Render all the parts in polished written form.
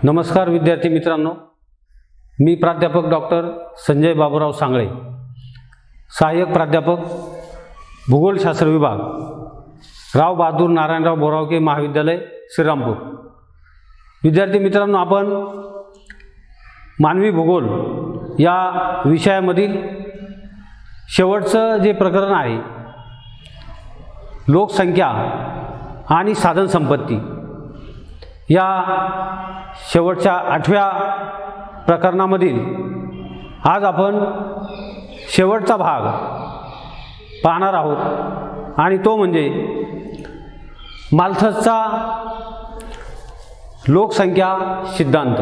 नमस्कार विद्यार्थी मित्रांनो, मी प्राध्यापक डॉक्टर संजय बाबूराव सांगळे, सहाय्यक प्राध्यापक भूगोलशास्त्र विभाग, राव बहादूर नारायणराव बोरावके महाविद्यालय श्रीरामपूर। विद्यार्थी मित्रांनो, आपण मानवी भूगोल या विषयामधील शेवटचं जे प्रकरण आहे, लोकसंख्या आणि साधन संपत्ती, या शेवटच्या 8व्या प्रकरणामधील आज आपण शेवटचा भाग पाहणार आहोत आणि तो म्हणजे माल्थसचा लोकसंख्या सिद्धांत।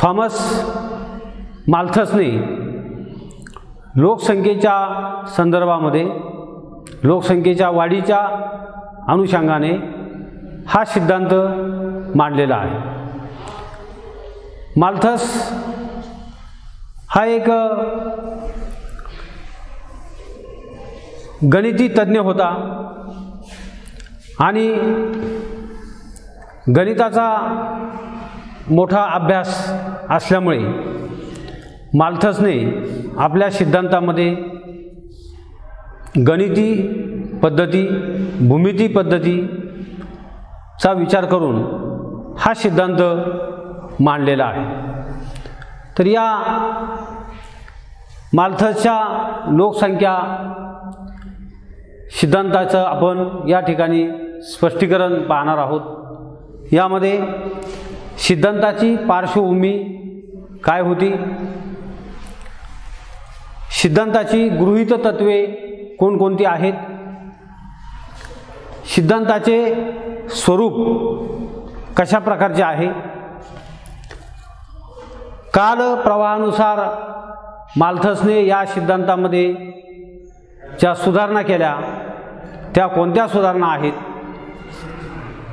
थॉमस माल्थसने लोकसंख्येच्या संदर्भामध्ये लोकसंख्येच्या वाढीच्या अनुषंगाने हा सिद्धांत मांडलेला आहे। माल्थस हा एक गणिती तज्ञ होता आणि गणिताचा मोठा अभ्यास असल्यामुळे माल्थसने आपल्या सिद्धांतामध्ये गणिती पद्धती, भूमिती पद्धतीचा विचार करून हा सिद्धांत मांडलेला आहे। तर या माल्थसच्या लोकसंख्या सिद्धांताचं आपण या ठिकाणी स्पष्टीकरण पाहणार आहोत। यामध्ये सिद्धांताची पार्श्वभूमी काय होती, सिद्धांताची गृहीत तत्वे कोणकोणती आहेत, सिद्धांताचे स्वरूप कशा प्रकारचे आहे, काल प्रवाहानुसार माल्थसने या सिद्धांतामध्ये ज्या सुधारणा केल्या त्या कोणत्या सुधारणा आहेत,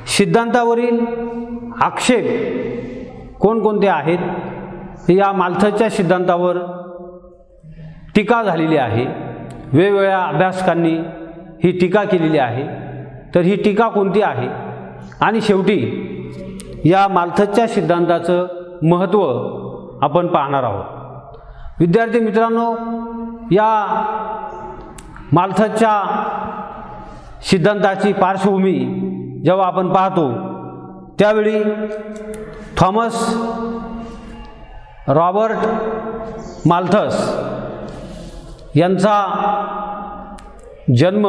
सिद्धांतावरील आक्षेप कोणकोणते आहेत, या माल्थसच्या सिद्धांतावर टीका झालेली आहे, वेगवेगळ्या अभ्यासकांनी ही टीका केलेली आहे। तर ही टीका कोणती आहे आणि शेवटी या माल्थसच्या सिद्धांताचं महत्त्व आपण पाहणार आहोत। विद्यार्थी मित्रांनो, या माल्थसच्या सिद्धांताची पार्श्वभूमी जेव्हा आपण पाहतो त्यावेळी थॉमस रॉबर्ट माल्थस यांचा जन्म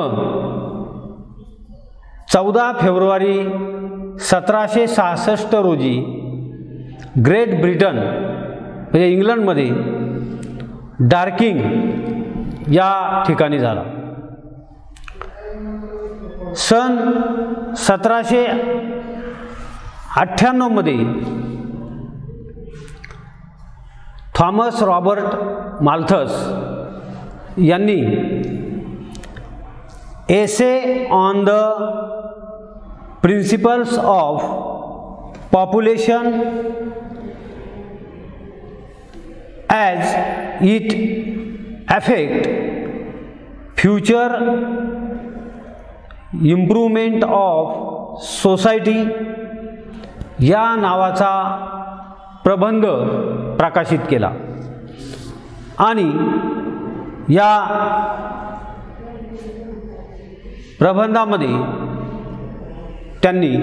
14 फेब्रुवारी 1766 रोजी ग्रेट ब्रिटन म्हणजे इंग्लंडमध्ये डार्किंग या ठिकाणी झाला। सन 1798 मध्ये थॉमस रॉबर्ट माल्थस यांनी essay on the principles of population as it affect future improvement of society या नावाचा प्रबंध प्रकाशित केला आणि या प्रबंधामध्ये त्यांनी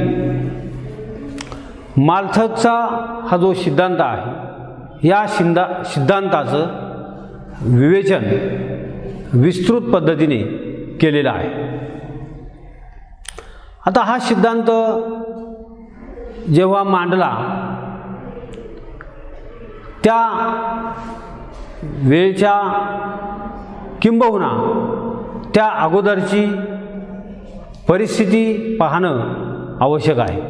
माल्थसचा हा जो सिद्धांत आहे या सिद्धांताचं विवेचन विस्तृत पद्धतीने केलेलं आहे। आता हा सिद्धांत जेव्हा मांडला त्या वेळच्या किंबहुना त्या अगोदरची परिस्थिती पाहणं आवश्यक आहे।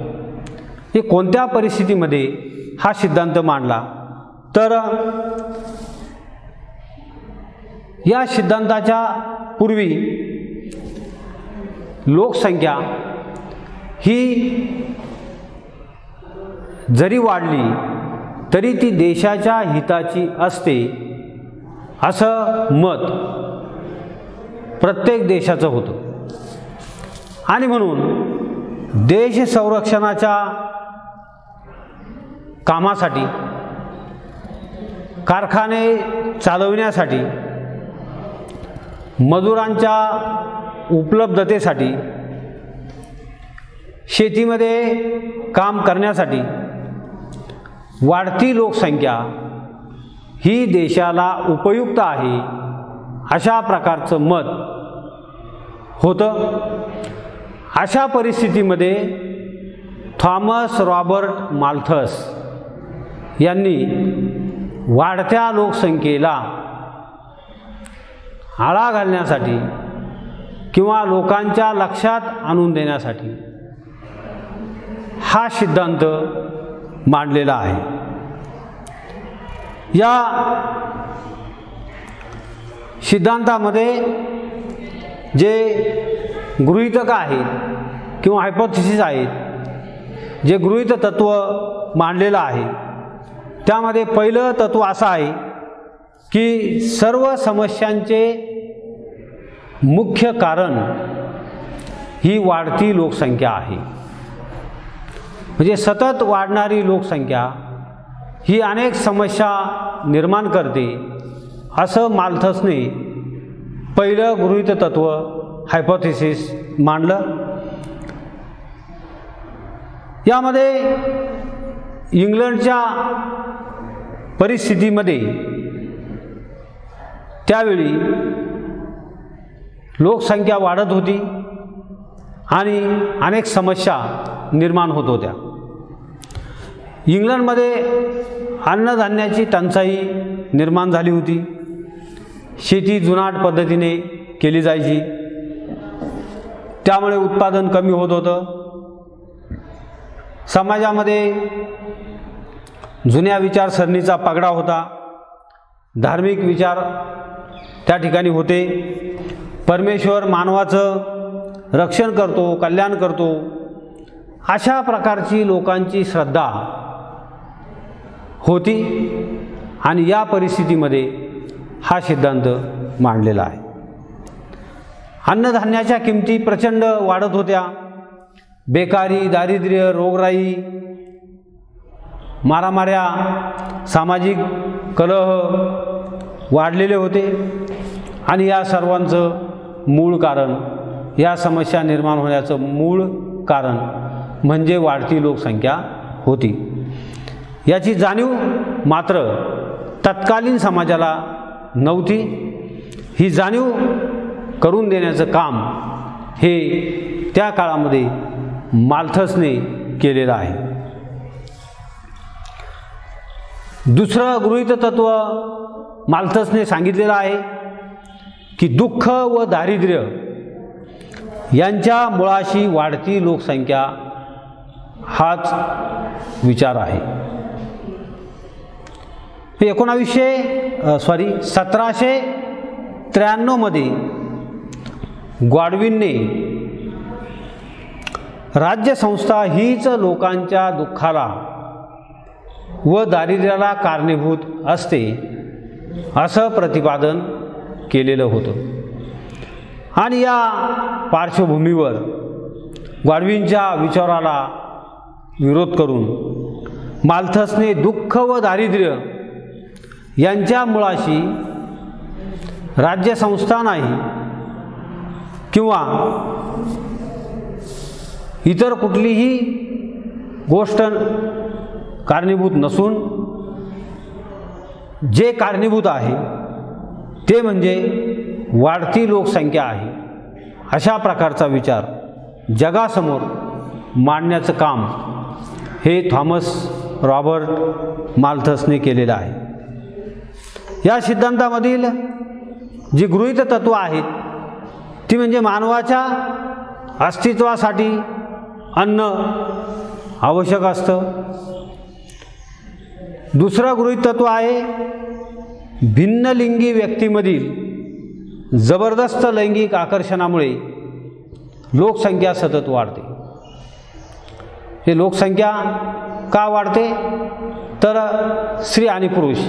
हे कोणत्या परिस्थितीमध्ये हा सिद्धांत मांडला, तर या सिद्धांताच्या पूर्वी लोकसंख्या ही जरी वाढली तरी ती देशाच्या हिताची असते असं मत प्रत्येक देशाचं होतं आणि म्हणून देश संरक्षणाच्या कामासाठी, कारखाने चालविण्यासाठी, मजुरांच्या उपलब्धतेसाठी, शेतीमध्ये काम करण्यासाठी वाढती लोकसंख्या ही देशाला उपयुक्त आहे अशा प्रकारचं मत होतं. अशा परिस्थितीमध्ये थॉमस रॉबर्ट माल्थस यांनी वाढत्या लोकसंख्येला आळा घालण्यासाठी किंवा लोकांच्या लक्षात आणून देण्यासाठी हा सिद्धांत मांडलेला आहे. या सिद्धांतामध्ये जे गृहीतक आहेत किंवा हायपोथेसिस आहेत, जे गृहीत तत्व मांडलेलं आहे, त्यामध्ये पहिलं तत्व असं आहे की सर्व समस्यांचे मुख्य कारण ही वाढती लोकसंख्या आहे. म्हणजे सतत वाढणारी लोकसंख्या ही अनेक समस्या निर्माण करते असं माल्थसने पहिलं गृहीत तत्व हायपोथेसिस मांडलं. यामध्ये इंग्लंडच्या परिस्थितीमध्ये त्यावेळी लोकसंख्या वाढत होती आणि अनेक समस्या निर्माण होत होत्या. इंग्लंडमध्ये अन्नधान्याची टंचाई निर्माण झाली होती. शेती जुनाट पद्धतीने केली जायची, त्यामुळे उत्पादन कमी होत होतं. समाजामध्ये जुन्या विचारसरणीचा पगडा होता. धार्मिक विचार त्या ठिकाणी होते. परमेश्वर मानवाचं रक्षण करतो, कल्याण करतो, अशा प्रकारची लोकांची श्रद्धा होती आणि या परिस्थितीमध्ये हा सिद्धांत मांडलेला आहे. अन्नधान्याच्या किमती प्रचंड वाढत होत्या. बेकारी, दारिद्र्य, रोगराई, मारामाऱ्या, सामाजिक कलह वाढलेले होते आणि या सर्वांचं मूळ कारण, या समस्या निर्माण होण्याचं मूळ कारण म्हणजे वाढती लोकसंख्या होती. याची जाणीव मात्र तत्कालीन समाजाला नव्हती. ही जाणीव करून देण्याचं काम हे त्या काळामध्ये माल्थसने केलेलं आहे. दुसरं गृहीत तत्व माल्थसने सांगितलेलं आहे की दुःख व दारिद्र्य यांच्या मुळाशी वाढती लोकसंख्या हाच विचार आहे. 1793 मध्ये गॉडविनने राज्यसंस्था हीच लोकांच्या दुःखाला व दारिद्र्याला कारणीभूत असते असं प्रतिपादन केलेलं होतं. आणि या पार्श्वभूमीवर गॉडविनच्या विचाराला विरोध करून माल्थसने दुःख व दारिद्र्य यांच्या मुळाशी राज्यसंस्था नाही किंवा इतर कुठलीही गोष्ट कारणीभूत नसून जे कारणीभूत आहे ते म्हणजे वाढती लोकसंख्या आहे, अशा प्रकारचा विचार जगासमोर मांडण्याचं काम हे थॉमस रॉबर्ट माल्थसने केलेलं आहे. या सिद्धांतामधील जी गृहीत तत्व आहेत ती म्हणजे मानवाच्या अस्तित्वासाठी अन्न आवश्यक असतं. दुसरं गृहीत तत्व आहे भिन्नलिंगी व्यक्तीमधील जबरदस्त लैंगिक आकर्षणामुळे लोकसंख्या सतत वाढते. हे लोकसंख्या का वाढते तर स्त्री आणि पुरुष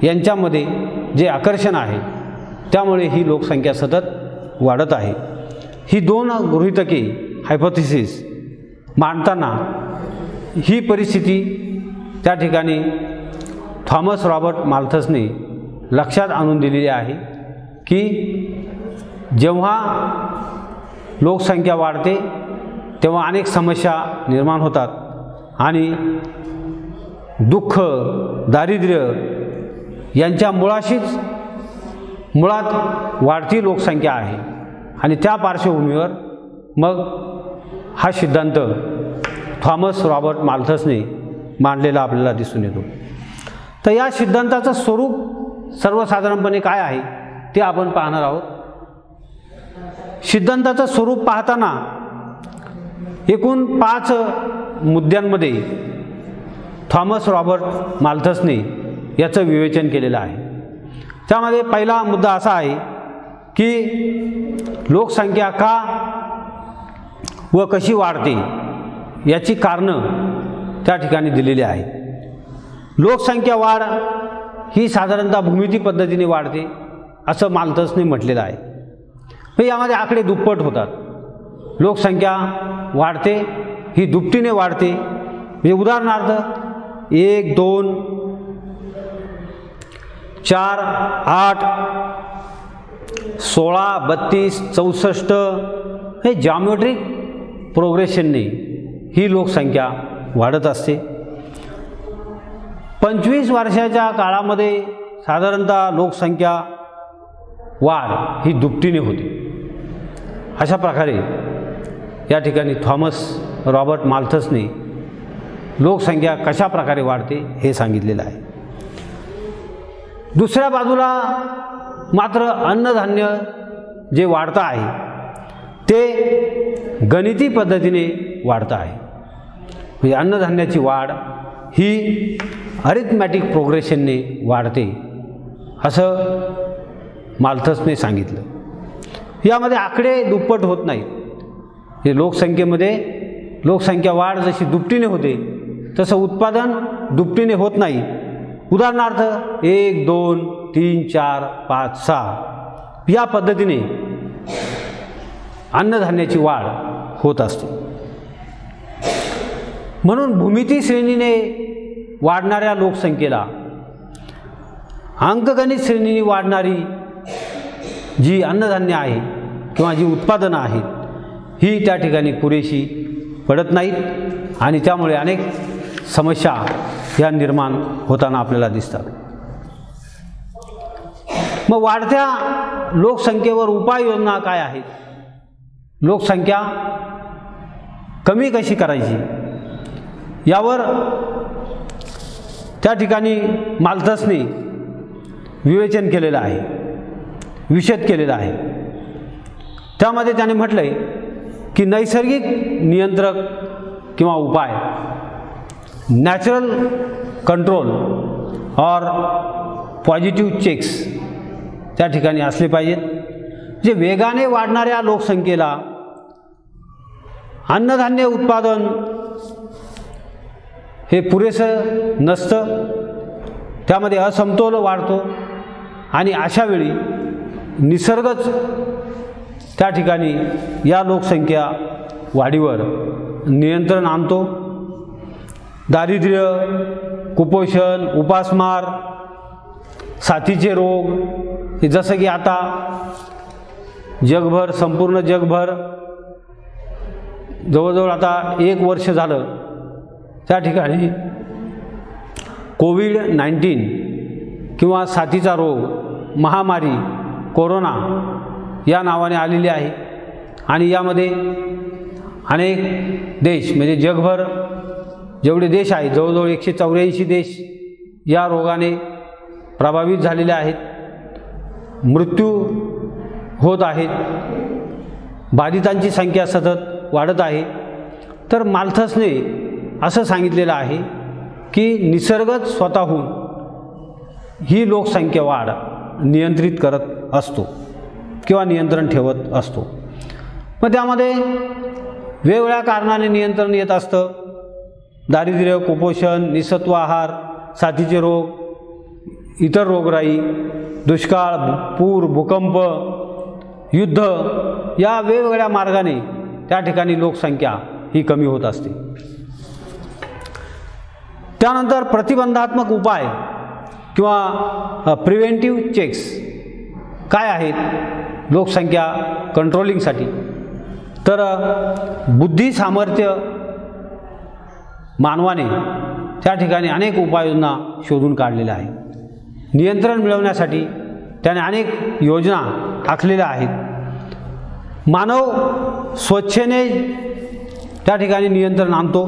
यांच्यामध्ये जे आकर्षण आहे त्यामुळे ही लोकसंख्या सतत वाढत आहे. ही दोन गृहीतके हायपोथेसिस मांडताना ही परिस्थिती त्या ठिकाणी थॉमस रॉबर्ट माल्थसने लक्षात आणून दिलेले आहे की जेव्हा लोकसंख्या वाढते तेव्हा अनेक समस्या निर्माण होतात आणि दुःख, दारिद्र्य यांच्या मुळात वाढती लोकसंख्या आहे आणि त्या पार्श्वभूमीवर मग हा सिद्धांत थॉमस रॉबर्ट माल्थसने मांडलेला आपल्याला दिसून येतो. तर या सिद्धांताचं स्वरूप सर्वसाधारणपणे काय आहे ते आपण पाहणार आहोत. सिद्धांताचं स्वरूप पाहताना एकूण 5 मुद्द्यांमध्ये थॉमस रॉबर्ट माल्थसने याचं विवेचन केलेलं आहे. त्यामध्ये पहिला मुद्दा असा आहे की लोकसंख्या का व कशी वाढते याची कारणं त्या ठिकाणी दिलेली आहेत. लोकसंख्या वाढ ही साधारणतः भूमिती पद्धतीने वाढते असं माल्थसने म्हटलेलं आहे. पण यामध्ये आकडे दुप्पट होतात. लोकसंख्या वाढते ही दुपटीने वाढते. म्हणजे उदाहरणार्थ 1, 2, 4, 8, 16, 32, 64 हे जॉमेट्रिक प्रोग्रेशनने ही लोकसंख्या वाढत असते. 25 वर्षाच्या काळामध्ये साधारणतः लोकसंख्या वाढ ही दुपटीने होते. अशा प्रकारे या ठिकाणी थॉमस रॉबर्ट माल्थसने लोकसंख्या कशा प्रकारे वाढते हे सांगितलेलं आहे. दुसऱ्या बाजूला मात्र अन्नधान्य जे वाढतं आहे ते गणिती पद्धतीने वाढतं आहे. म्हणजे अन्नधान्याची वाढ ही अरिथमॅटिक प्रोग्रेशनने वाढते असं माल्थसने सांगितलं. यामध्ये आकडे दुप्पट होत नाहीत. हे लोकसंख्या वाढ जशी दुपटीने होते तसं उत्पादन दुपटीने होत नाही. उदाहरणार्थ 1, 2, 3, 4, 5, 6 या पद्धतीने अन्नधान्याची वाढ होत असते. म्हणून भूमिती श्रेणीने वाढणाऱ्या लोकसंख्येला अंकगणित श्रेणीने वाढणारी जी अन्नधान्य आहे किंवा जी उत्पादनं आहेत ही त्या ठिकाणी पुरेशी पडत नाहीत आणि त्यामुळे अनेक समस्या या निर्माण होताना आपल्याला दिसतात. मग वाढत्या लोकसंख्येवर उपाययोजना काय आहेत? लोकसंख्या कमी कशी करायची यावर त्या ठिकाणी माल्थसने विवेचन केलेलं आहे, विशद केलेलं आहे. त्यामध्ये त्याने म्हटलं आहे की नैसर्गिक नियंत्रक किंवा उपाय नॅचरल कंट्रोल और पॉझिटिव्ह चेक्स त्या ठिकाणी असले पाहिजेत. जे वेगाने वाढणाऱ्या लोकसंख्येला अन्नधान्य उत्पादन हे पुरेसं नसतं, त्यामध्ये असमतोल वाढतो आणि अशा वेळी निसर्गच त्या ठिकाणी या लोकसंख्या वाढीवर नियंत्रण आणतो. दारिद्र्य, कुपोषण, उपासमार, साथीचे रोग हे जसं की आता जगभर, संपूर्ण जगभर जवळजवळ आता 1 वर्ष झालं त्या ठिकाणी कोविड-19 किंवा साथीचा रोग, महामारी, कोरोना या नावाने आलेली आहे आणि यामध्ये अनेक देश म्हणजे जगभर जेवढे देश आहेत जवळजवळ 184 देश या रोगाने प्रभावित झालेले आहेत. मृत्यू होत आहेत, बाधितांची संख्या सतत वाढत आहे. तर माल्थसने असं सांगितलेलं आहे की निसर्गच स्वतःहून ही लोकसंख्या वाढ नियंत्रित करत असतो किंवा नियंत्रण ठेवत असतो. मग त्यामध्ये वेगवेगळ्या कारणाने नियंत्रण येत असतं. दारिद्र्य, कुपोषण, निसत्व आहार, साथीचे रोग, इतर रोगराई, दुष्काळ, पूर, भूकंप, युद्ध या वेगवेगळ्या मार्गाने त्या ठिकाणी लोकसंख्या ही कमी होत असते. त्यानंतर प्रतिबंधात्मक उपाय किंवा प्रिव्हेंटिव्ह चेक्स काय आहेत लोकसंख्या कंट्रोलिंगसाठी, तर बुद्धी सामर्थ्य मानवाने त्या ठिकाणी अनेक उपाययोजना शोधून काढलेल्या आहेत. नियंत्रण मिळवण्यासाठी त्याने अनेक योजना आखलेल्या आहेत. मानव स्वच्छेने त्या ठिकाणी नियंत्रण आणतो.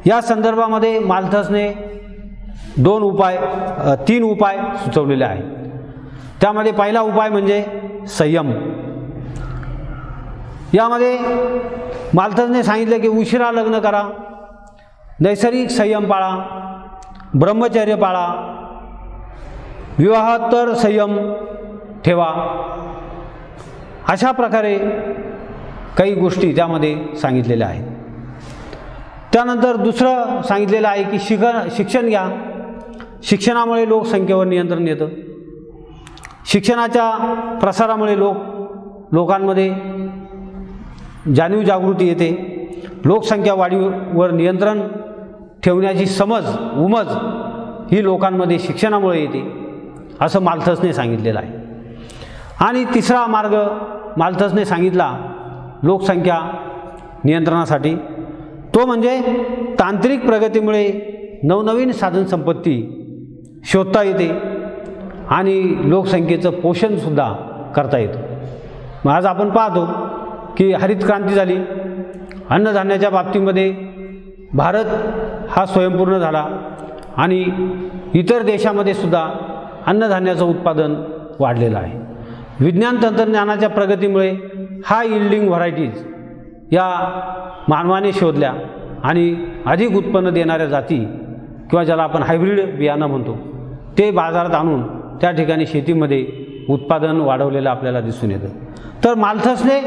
या संदर्भामध्ये माल्थसने 3 उपाय सुचवलेले आहेत. त्यामध्ये पहिला उपाय म्हणजे संयम. यामध्ये माल्थसने सांगितले की उशिरा लग्न करा, नैसर्गिक संयम पाळा, ब्रह्मचर्य पाळा, विवाहोत्तर संयम ठेवा. अशा प्रकारे काही गोष्टी त्यामध्ये सांगितलेल्या आहेत. त्यानंतर दुसरं सांगितलेलं आहे की शिक्षण घ्या. शिक्षणामुळे लोकसंख्येवर नियंत्रण येतं. शिक्षणाच्या प्रसारामुळे लोकांमध्ये जाणीव जागृती येते. लोकसंख्या वाढीवर नियंत्रण ठेवण्याची उमज ही लोकांमध्ये शिक्षणामुळे येते असं माल्थसने सांगितलेलं आहे. आणि तिसरा मार्ग माल्थसने सांगितला लोकसंख्या नियंत्रणासाठी, तो म्हणजे तांत्रिक प्रगतीमुळे नवनवीन साधनसंपत्ती शोधता येते आणि लोकसंख्येचं पोषणसुद्धा करता येतं. मग आज आपण पाहतो की हरित क्रांती झाली, अन्नधान्याच्या बाबतीमध्ये भारत हा स्वयंपूर्ण झाला आणि इतर देशामध्ये सुद्धा अन्नधान्याचं उत्पादन वाढलेलं आहे. विज्ञान तंत्रज्ञानाच्या प्रगतीमुळे हाय यील्डिंग व्हरायटीज या मानवाने शोधल्या आणि अधिक उत्पन्न देणाऱ्या जाती किंवा ज्याला आपण हायब्रिड बियाणं म्हणतो ते बाजारात आणून त्या ठिकाणी शेतीमध्ये उत्पादन वाढवलेलं आपल्याला दिसून येतं. तर माल्थसने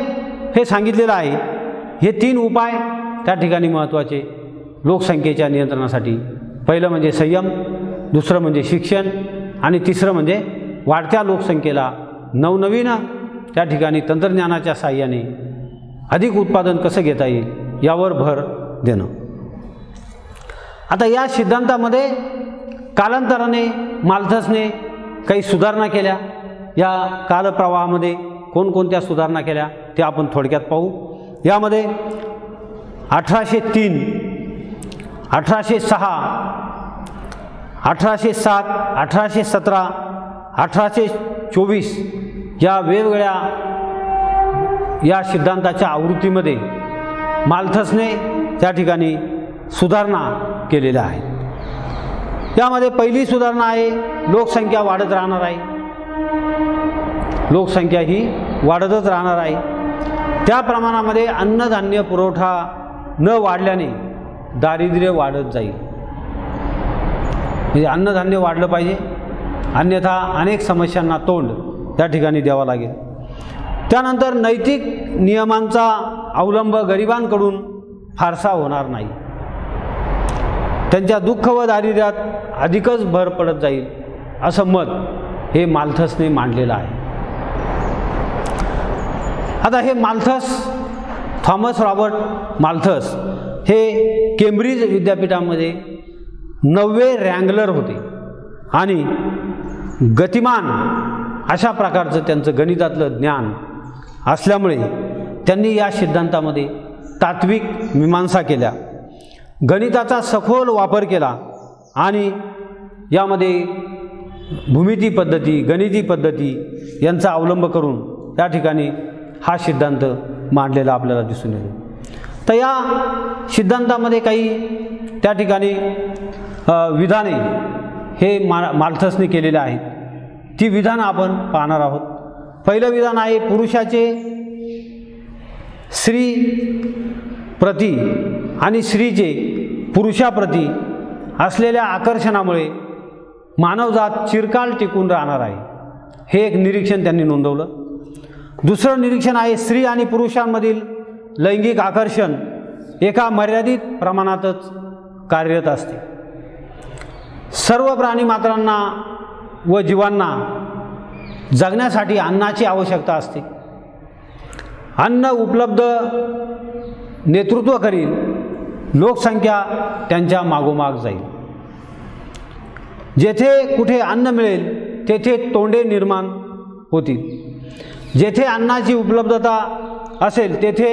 हे सांगितलेलं आहे. हे 3 उपाय त्या ठिकाणी महत्त्वाचे लोकसंख्येच्या नियंत्रणासाठी. पहिलं म्हणजे संयम, दुसरं म्हणजे शिक्षण आणि तिसरं म्हणजे वाढत्या लोकसंख्येला नवनवीन त्या ठिकाणी तंत्रज्ञानाच्या साहाय्याने अधिक उत्पादन कसं घेता येईल यावर भर देणं. आता या सिद्धांतामध्ये कालांतराने माल्थसने काही सुधारणा केल्या. या कालप्रवाहामध्ये कोणकोणत्या सुधारणा केल्या ते आपण थोडक्यात पाहू. यामध्ये 1803, 1806, 1807, 1817, 1824 या वेगवेगळ्या या सिद्धांताच्या आवृत्तीमध्ये माल्थसने त्या ठिकाणी सुधारणा केलेल्या आहेत. यामध्ये पहिली सुधारणा आहे लोकसंख्या वाढत राहणार आहे. लोकसंख्या ही वाढतच राहणार आहे. त्या प्रमाणामध्ये अन्नधान्य पुरवठा न वाढल्याने दारिद्र्य वाढत जाईल. म्हणजे अन्नधान्य वाढलं पाहिजे, अन्यथा अनेक समस्यांना तोंड त्या ठिकाणी द्यावं लागेल. त्यानंतर नैतिक नियमांचा अवलंब गरिबांकडून फारसा होणार नाही. त्यांच्या दुःख व दारिद्र्यात अधिकच भर पडत जाईल असं मत हे माल्थसने मांडलेलं आहे. आता हे थॉमस रॉबर्ट माल्थस हे केम्ब्रिज विद्यापीठामध्ये 9वे रँगलर होते आणि गतिमान अशा प्रकारचं त्यांचं गणितातलं ज्ञान असल्यामुळे त्यांनी या सिद्धांतामध्ये तात्विक मीमांसा केल्या, गणिताचा सखोल वापर केला आणि यामध्ये भूमिती पद्धती, गणिती पद्धती यांचा अवलंब करून त्या ठिकाणी हा सिद्धांत मांडलेला आपल्याला दिसून येतो. तर या सिद्धांतामध्ये काही त्या ठिकाणी विधाने हे माल्थसने केलेले आहेत. ती विधानं आपण पाहणार आहोत. पहिलं विधान आहे पुरुषाचे स्त्री प्रती आणि स्त्रीचे पुरुषाप्रती असलेल्या आकर्षणामुळे मानवजात चिरकाल टिकून राहणार आहे. हे एक निरीक्षण त्यांनी नोंदवलं. दुसरं निरीक्षण आहे स्त्री आणि पुरुषांमधील लैंगिक आकर्षण एका मर्यादित प्रमाणातच कार्यरत असते. सर्व प्राणीमात्रांना व जीवांना जगण्यासाठी अन्नाची आवश्यकता असते. अन्न उपलब्ध नेतृत्व करील लोकसंख्या त्यांच्या मागोमाग जाईल. जेथे कुठे अन्न मिळेल तेथे तोंडे निर्माण होतील. जेथे अन्नाची उपलब्धता असेल तेथे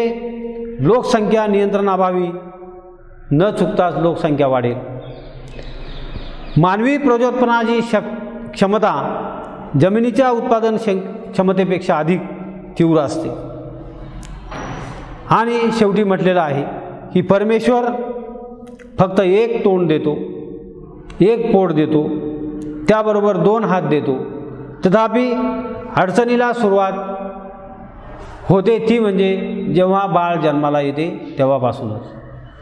लोकसंख्या नियंत्रणाभावी न चुकताच लोकसंख्या वाढेल. मानवी प्रजोत्पादनाची क्षमता जमिनीच्या उत्पादन क्षमतेपेक्षा अधिक तीव्र असते. आणि शेवटी म्हटलेलं आहे की परमेश्वर फक्त एक तोंड देतो, एक पोट देतो, त्याबरोबर 2 हात देतो. तथापि अडचणीला सुरुवात होते ती म्हणजे जेव्हा बाळ जन्माला येते तेव्हापासूनच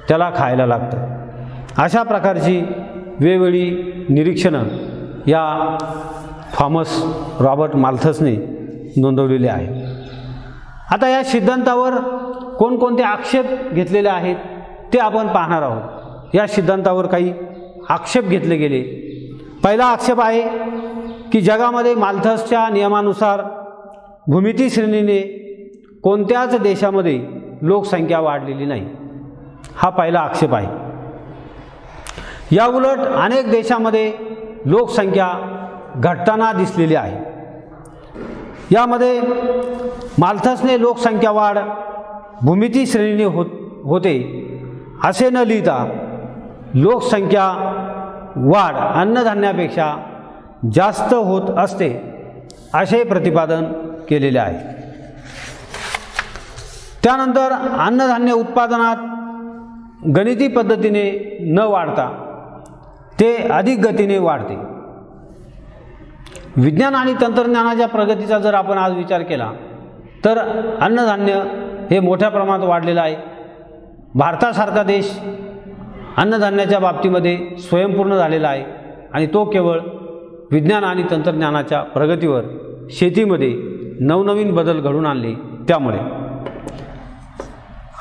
त्याला खायला लागतं. अशा प्रकारची वेगवेगळी निरीक्षणं या थॉमस रॉबर्ट माल्थसने नोंदवलेले आहे. आता या सिद्धांतावर कोणकोणते आक्षेप घेतलेले आहेत ते आपण पाहणार आहोत. या सिद्धांतावर काही आक्षेप घेतले गेले. पहिला आक्षेप आहे की जगामध्ये माल्थसच्या नियमानुसार भूमिती श्रेणीने कोणत्याच देशामध्ये लोकसंख्या वाढलेली नाही. हा पहिला आक्षेप आहे. या उलट अनेक देशामध्ये लोकसंख्या घटताना दिसलेली आहे. यामध्ये माल्थसने लोकसंख्या वाढ भूमिती श्रेणीने होते असे न लिहिता लोकसंख्या वाढ अन्नधान्यापेक्षा जास्त होत असते असे प्रतिपादन केलेले आहे. त्यानंतर अन्नधान्य उत्पादनात गणिती पद्धतीने न वाढता ते अधिक गतीने वाढते. विज्ञान आणि तंत्रज्ञानाच्या प्रगतीचा जर आपण आज विचार केला तर अन्नधान्य हे मोठ्या प्रमाणात वाढलेलं आहे. भारतासारखा देश अन्नधान्याच्या बाबतीमध्ये स्वयंपूर्ण झालेला आहे आणि तो केवळ विज्ञान आणि तंत्रज्ञानाच्या प्रगतीवर शेतीमध्ये नवनवीन बदल घडून आणले त्यामुळे.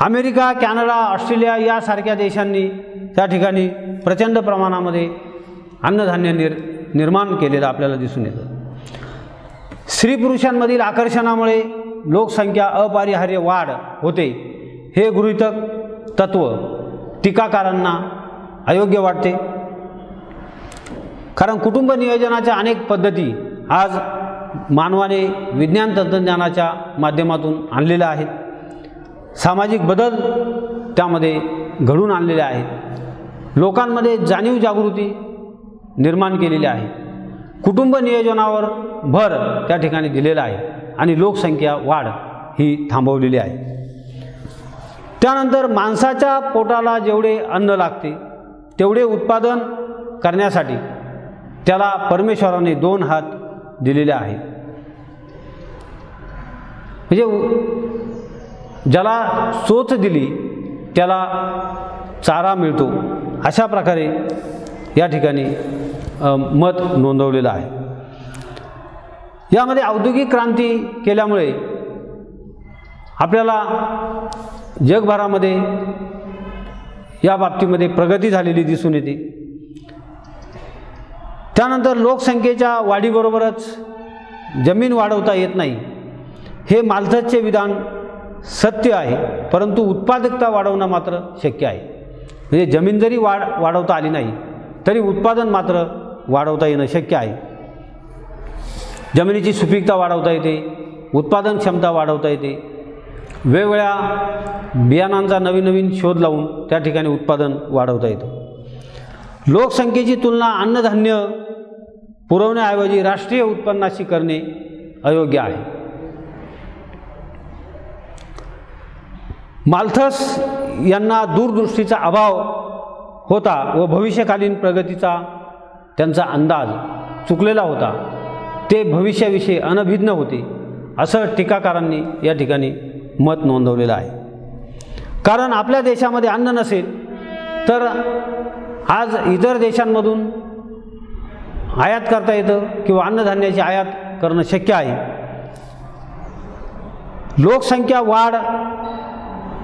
अमेरिका, कॅनडा, ऑस्ट्रेलिया यासारख्या देशांनी त्या ठिकाणी प्रचंड प्रमाणामध्ये अन्नधान्य निर्माण केलेलं आपल्याला दिसून येतं. स्त्री पुरुषांमधील आकर्षणामुळे लोकसंख्या अपरिहार्य वाढ होते हे गृहीतक तत्व टीकाकारांना अयोग्य वाटते. कारण कुटुंब नियोजनाच्या अनेक पद्धती आज मानवाने विज्ञान तंत्रज्ञानाच्या माध्यमातून आणलेल्या आहेत. सामाजिक बदल त्यामध्ये घडून आणलेले आहेत. लोकांमध्ये जाणीव जागृती निर्माण केलेली आहे. कुटुंब नियोजनावर भर त्या ठिकाणी दिलेला आहे आणि लोकसंख्या वाढ ही थांबवलेली आहे. त्यानंतर माणसाच्या पोटाला जेवढे अन्न लागते तेवढे उत्पादन करण्यासाठी त्याला परमेश्वराने 2 हात दिलेले आहेत. म्हणजे ज्याला चोच दिली त्याला चारा मिळतो अशा प्रकारे या ठिकाणी मत नोंदवलेलं आहे. यामध्ये औद्योगिक क्रांती केल्यामुळे आपल्याला जगभरामध्ये या बाबतीमध्ये प्रगती झालेली दिसून येते. त्यानंतर लोकसंख्येच्या वाढीबरोबरच जमीन वाढवता येत नाही हे माल्थसचे विधान सत्य आहे, परंतु उत्पादकता वाढवणं मात्र शक्य आहे. म्हणजे जमीन जरी वाढवता आली नाही तरी उत्पादन मात्र वाढवता येणं शक्य आहे. जमिनीची सुपीकता वाढवता येते, उत्पादन क्षमता वाढवता येते. वेगवेगळ्या बियाणांचा नवीन शोध लावून त्या ठिकाणी उत्पादन वाढवता येतं. लोकसंख्येची तुलना अन्नधान्य पुरवण्याऐवजी राष्ट्रीय उत्पन्नाशी करणे अयोग्य आहे. माल्थस यांना दूरदृष्टीचा अभाव होता व भविष्यकालीन प्रगतीचा त्यांचा अंदाज चुकलेला होता. ते भविष्याविषयी अनभिज्ञ होते असं टीकाकारांनी या ठिकाणी मत नोंदवलेलं आहे. कारण आपल्या देशामध्ये अन्न नसेल तर आज इतर देशांमधून आयात करता येतं किंवा अन्नधान्याची आयात करणं शक्य आहे. लोकसंख्या वाढ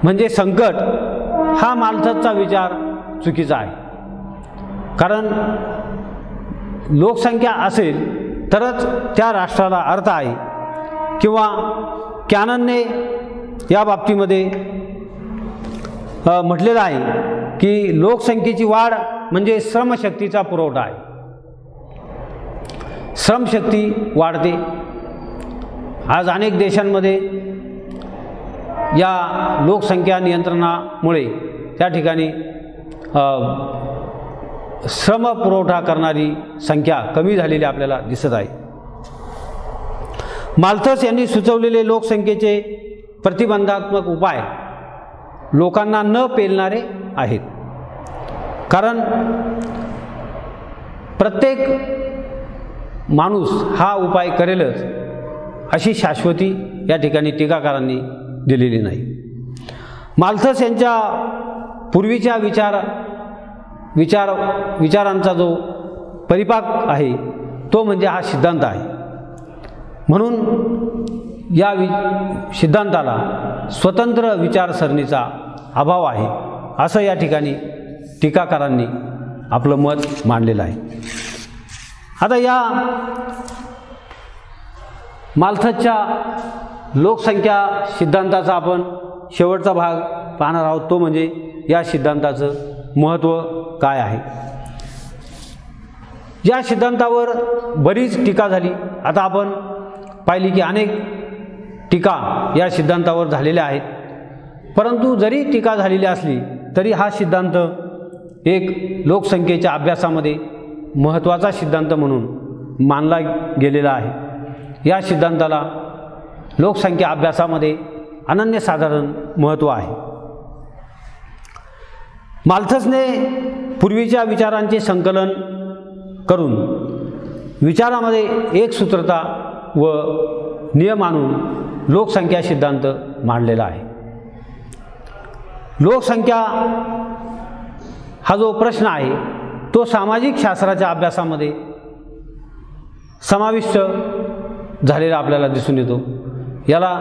म्हणजे संकट हा माल्थसचा विचार चुकीचा आहे. कारण लोकसंख्या असेल तरच त्या राष्ट्राला अर्थ आहे. किंवा कॅननने या बाबतीमध्ये म्हटलेलं आहे की लोकसंख्येची वाढ म्हणजे श्रमशक्तीचा पुरवठा आहे. श्रमशक्ती वाढते. आज अनेक देशांमध्ये या लोकसंख्या नियंत्रणामुळे त्या ठिकाणी श्रम पुरवठा करणारी संख्या कमी झालेली आपल्याला दिसत आहे. माल्थस यांनी सुचवलेले लोकसंख्येचे प्रतिबंधात्मक उपाय लोकांना न पेलणारे आहेत. कारण प्रत्येक माणूस हा उपाय करेलच अशी शाश्वती या ठिकाणी टीकाकारांनी दिलेली नाही. माल्थस यांच्या पूर्वीच्या विचारांचा जो परिपाक आहे तो म्हणजे हा सिद्धांत आहे. म्हणून या सिद्धांताला स्वतंत्र विचारसरणीचा अभाव आहे असं या ठिकाणी टीकाकारांनी आपलं मत मांडलेलं आहे. आता या माल्थसच्या लोकसंख्या सिद्धांताचा आपण शेवटचा भाग पाहणार आहोत. तो म्हणजे या सिद्धांताचं महत्त्व काय आहे. या सिद्धांतावर बरीच टीका झाली. आता आपण पाहिली की अनेक टीका या सिद्धांतावर झालेल्या आहेत. परंतु जरी टीका झालेली असली तरी हा सिद्धांत एक लोकसंख्येच्या अभ्यासामध्ये महत्त्वाचा सिद्धांत म्हणून मानला गेलेला आहे. या सिद्धांताला लोकसंख्या अभ्यासामध्ये अनन्यसाधारण महत्त्व आहे. माल्थसने पूर्वीच्या विचारांचे संकलन करून विचारामध्ये एकसूत्रता व नियम आणून लोकसंख्या सिद्धांत मांडलेला आहे. लोकसंख्या हा जो प्रश्न आहे तो सामाजिक शास्त्राच्या अभ्यासामध्ये समाविष्ट झालेला आपल्याला दिसून येतो. याला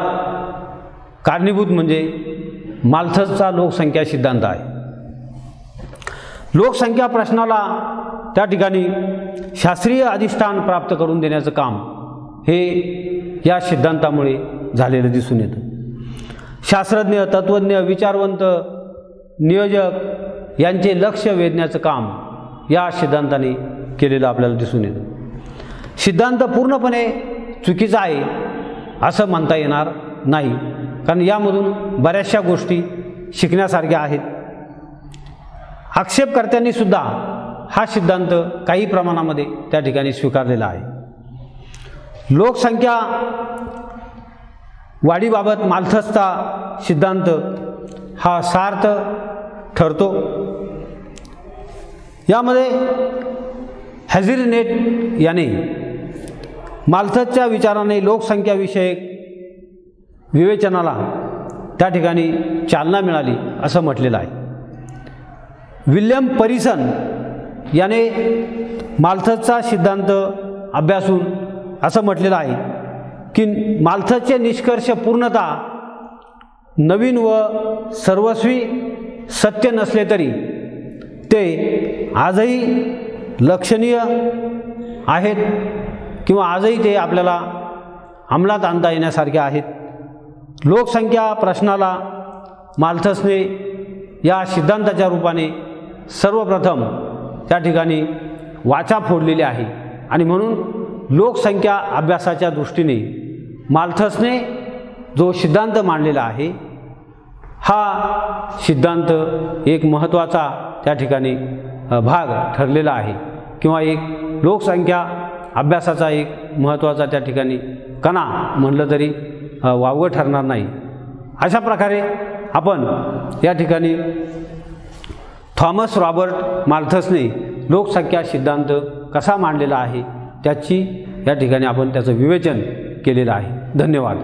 कारणीभूत म्हणजे माल्थसचा लोकसंख्या सिद्धांत आहे. लोकसंख्या प्रश्नाला त्या ठिकाणी शास्त्रीय अधिष्ठान प्राप्त करून देण्याचं काम हे या सिद्धांतामुळे झालेलं दिसून येतं. शास्त्रज्ञ, तत्त्वज्ञ, विचारवंत, नियोजक यांचे लक्ष वेधण्याचं काम या सिद्धांताने केलेलं आपल्याला दिसून येतं. सिद्धांत पूर्णपणे चुकीचा आहे असं म्हणता येणार नाही, कारण यामधून बऱ्याचशा गोष्टी शिकण्यासारख्या आहेत. आक्षेपकर्त्यांनी सुद्धा हा सिद्धांत काही प्रमाणामध्ये त्या ठिकाणी स्वीकारलेला आहे. लोकसंख्या वाढीबाबत माल्थसचा सिद्धांत हा सार्थ ठरतो. यामध्ये हॅझिरनेट याने माल्थसच्या विचाराने लोकसंख्याविषयक विवेचनाला त्या ठिकाणी चालना मिळाली असं म्हटलेलं आहे. विल्यम परिसन याने माल्थसचा सिद्धांत अभ्यासून असं म्हटलेलं आहे की माल्थसचे निष्कर्ष पूर्णतः नवीन व सर्वस्वी सत्य नसले तरी ते आजही लक्षणीय आहेत किंवा आजही ते आपल्याला अंमलात आणता येण्यासारखे आहेत. लोकसंख्या प्रश्नाला माल्थसने या सिद्धांताच्या रूपाने सर्वप्रथम त्या ठिकाणी वाचा फोडलेली आहे आणि म्हणून लोकसंख्या अभ्यासाच्या दृष्टीने माल्थसने जो सिद्धांत मांडलेला आहे हा सिद्धांत एक महत्त्वाचा त्या ठिकाणी भाग ठरलेला आहे किंवा एक लोकसंख्या अभ्यासाचा एक महत्त्वाचा त्या ठिकाणी कणा म्हणलं तरी वावगं ठरणार नाही. अशा प्रकारे आपण या ठिकाणी थॉमस रॉबर्ट माल्थसने लोकसंख्या सिद्धांत कसा मांडलेला आहे त्याची या ठिकाणी आपण त्याचं विवेचन केलेलं आहे. धन्यवाद.